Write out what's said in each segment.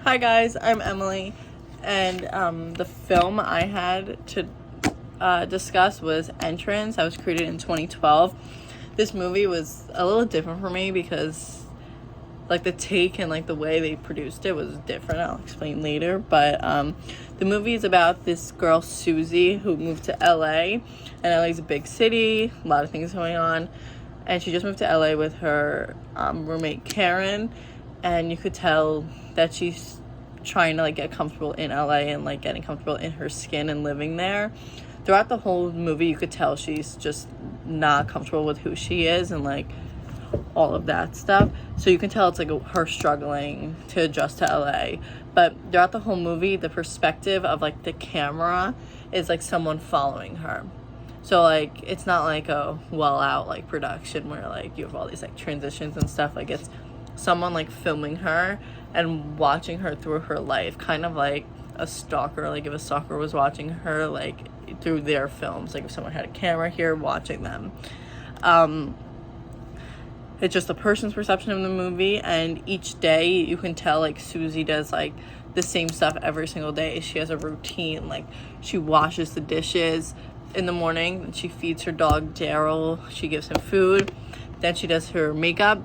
Hi guys, I'm Emily, and the film I had to discuss was Entrance. I was created in 2012. This movie was a little different for me because like the take and like the way they produced it was different. I'll explain later, but the movie is about this girl Susie who moved to LA, and LA is a big city, a lot of things going on, and she just moved to LA with her roommate Karen, and you could tell that she's trying to like get comfortable in LA and like getting comfortable in her skin and living there. Throughout the whole movie you could tell she's just not comfortable with who she is and like all of that stuff. So you can tell it's like her struggling to adjust to LA. But throughout the whole movie, the perspective of like the camera is like someone following her. So like it's not like a well out like production where like you have all these like transitions and stuff. Like it's someone like filming her and watching her through her life, kind of like a stalker. Like if a stalker was watching her like through their films, like if someone had a camera here watching them. It's just a person's perception of the movie, and each day you can tell like Susie does like the same stuff every single day. She has a routine, like she washes the dishes in the morning, and she feeds her dog Daryl, she gives him food, then she does her makeup,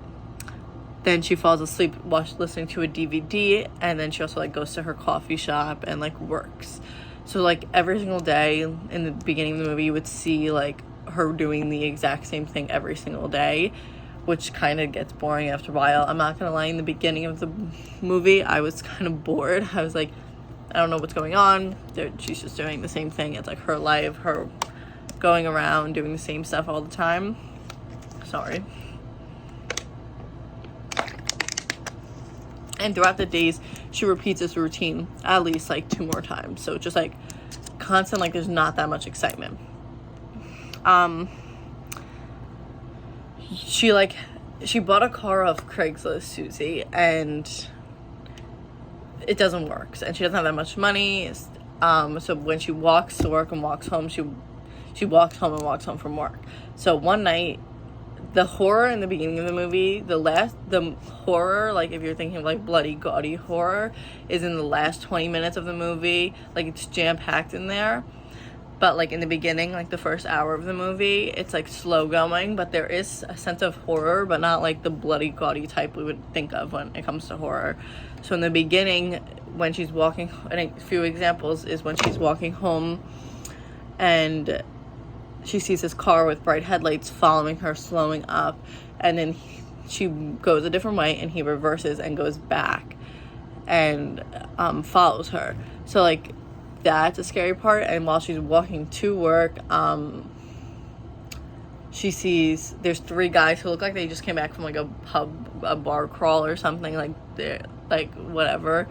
then she falls asleep listening to a DVD, and then she also like goes to her coffee shop and like works. So like every single day in the beginning of the movie you would see like her doing the exact same thing every single day, which kind of gets boring after a while. I'm not gonna lie, in the beginning of the movie I was kind of bored. I was like, I don't know what's going on. She's just doing the same thing. It's like her life, her going around doing the same stuff all the time. Sorry. And throughout the days she repeats this routine at least like 2 more times. So just like constant, like there's not that much excitement. She bought a car off Craigslist, Susie, and it doesn't work, and she doesn't have that much money. So when she walks to work and walks home, she walks home and walks home from work. So one night, the horror in the beginning of the movie, the horror, like if you're thinking of like bloody gaudy horror, is in the last 20 minutes of the movie. Like it's jam-packed in there. But like in the beginning, like the first hour of the movie, it's like slow going, but there is a sense of horror, but not like the bloody gaudy type we would think of when it comes to horror. So in the beginning, when she's walking, and a few examples is when she's walking home and she sees this car with bright headlights following her, slowing up, and then she goes a different way and he reverses and goes back and follows her. So like that's a scary part. And while she's walking to work, she sees there's 3 guys who look like they just came back from like a pub, a bar crawl or something, like they're like whatever,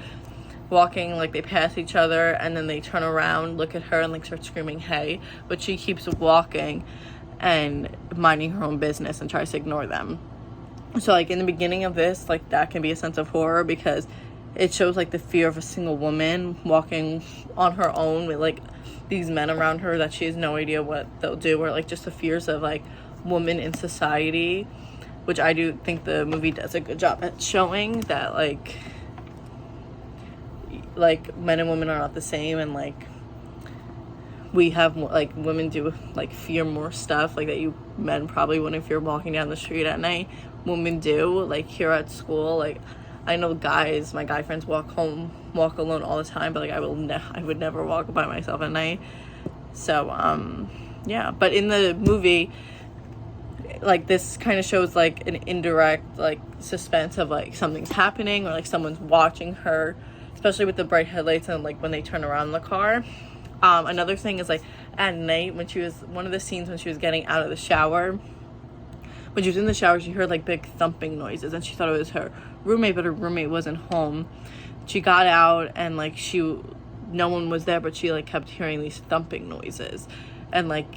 walking, like they pass each other, and then they turn around, look at her, and like start screaming hey, but she keeps walking and minding her own business and tries to ignore them. So like in the beginning of this, like that can be a sense of horror because it shows like the fear of a single woman walking on her own with like these men around her that she has no idea what they'll do, or like just the fears of like women in society, which I do think the movie does a good job at showing that like men and women are not the same, and like we have like women do like fear more stuff like that you men probably wouldn't if you're walking down the street at night. Women do, like here at school, like I know guys, my guy friends walk alone all the time, but like I would never walk by myself at night. So yeah, but in the movie like this kind of shows like an indirect like suspense of like something's happening, or like someone's watching her, especially with the bright headlights and like when they turn around in the car. Another thing is like at night when she was, one of the scenes when she was getting out of the shower, when she was in the shower, she heard like big thumping noises and she thought it was her roommate, but her roommate wasn't home. She got out and like no one was there, but she like kept hearing these thumping noises, and like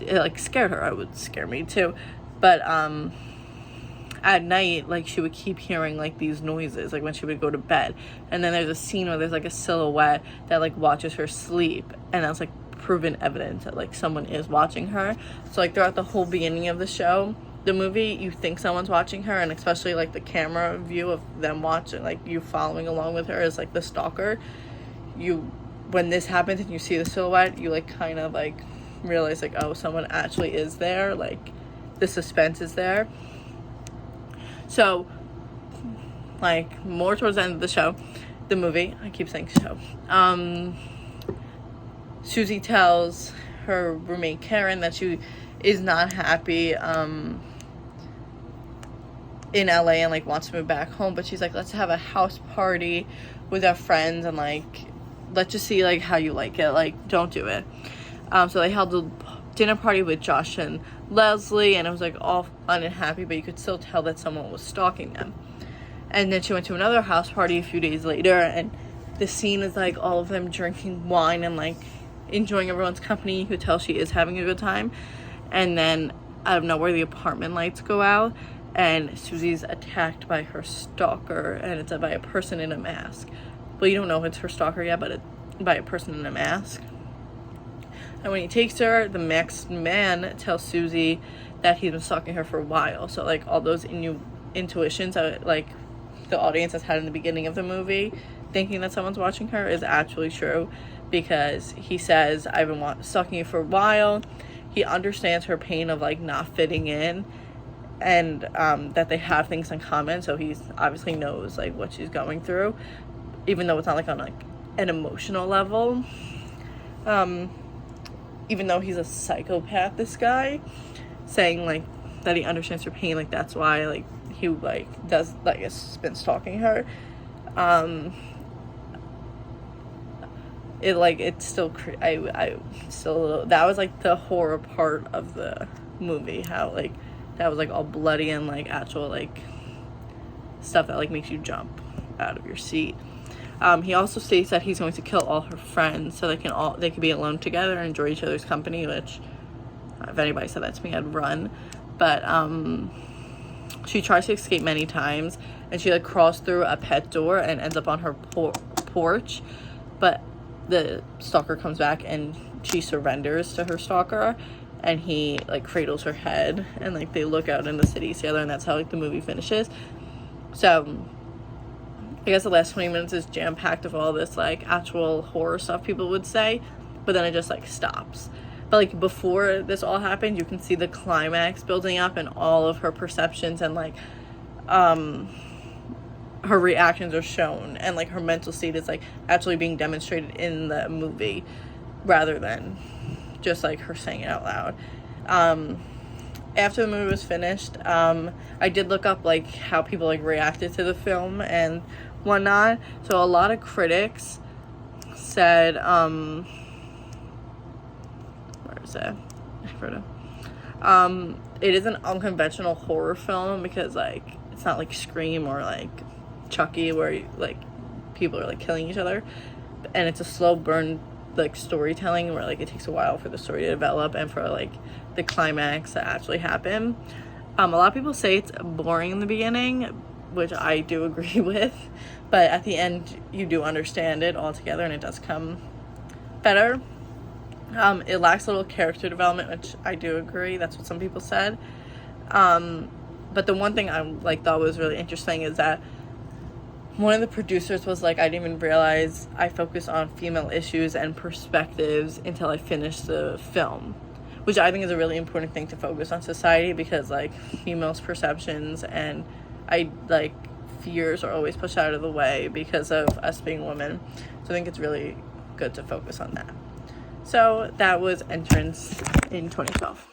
it like scared her. It would scare me too. But at night, like she would keep hearing like these noises like when she would go to bed, and then there's a scene where there's like a silhouette that like watches her sleep, and that's like proven evidence that like someone is watching her. So like throughout the whole beginning of the show, the movie, you think someone's watching her, and especially like the camera view of them watching, like you following along with her as like the stalker. When this happens and you see the silhouette, you like kind of like realize like, oh, someone actually is there, like the suspense is there. So like more towards the end of the movie, I keep saying show, Susie tells her roommate Karen that she is not happy in LA and like wants to move back home, but she's like, let's have a house party with our friends and like let's just see like how you like it, like don't do it. So they held a dinner party with Josh and Leslie, and it was like all fun and happy, but you could still tell that someone was stalking them. And then she went to another house party a few days later, and the scene is like all of them drinking wine and like enjoying everyone's company. You could tell she is having a good time. And then out of nowhere, the apartment lights go out, and Susie's attacked by her stalker, and it's by a person in a mask. Well, you don't know if it's her stalker yet, but by a person in a mask. And when he takes her, the masked man tells Susie that he's been stalking her for a while. So like all those intuitions that like the audience has had in the beginning of the movie, thinking that someone's watching her, is actually true, because he says, I've been stalking you for a while. He understands her pain of like not fitting in, and that they have things in common, so he's obviously knows like what she's going through, even though it's not like on like an emotional level. Even though he's a psychopath, this guy, saying like that he understands her pain, like that's why like he like does like has been stalking her. It's still I still, that was like the horror part of the movie, how like that was like all bloody and like actual like stuff that like makes you jump out of your seat. He also states that he's going to kill all her friends so they can be alone together and enjoy each other's company, which if anybody said that to me, I'd run. But she tries to escape many times, and she like crawls through a pet door and ends up on her porch, but the stalker comes back and she surrenders to her stalker, and he like cradles her head, and like they look out in the city together, and that's how like the movie finishes. So I guess the last 20 minutes is jam-packed of all this like actual horror stuff people would say, but then it just like stops. But like before this all happened, you can see the climax building up and all of her perceptions, and like her reactions are shown, and like her mental state is like actually being demonstrated in the movie rather than just like her saying it out loud. After the movie was finished, I did look up like how people like reacted to the film and whatnot. So a lot of critics said where is it? It is an unconventional horror film, because like it's not like Scream or like Chucky where like people are like killing each other, and it's a slow burn like storytelling where like it takes a while for the story to develop and for like the climax to actually happen. A lot of people say it's boring in the beginning, which I do agree with, but at the end you do understand it all together, and it does come better. It lacks a little character development, which I do agree. That's what some people said. But the one thing I like thought was really interesting is that one of the producers was like, I didn't even realize I focus on female issues and perspectives until I finished the film, which I think is a really important thing to focus on society, because like females' perceptions and fears are always pushed out of the way because of us being women. So I think it's really good to focus on that. So that was Entrance in 2012.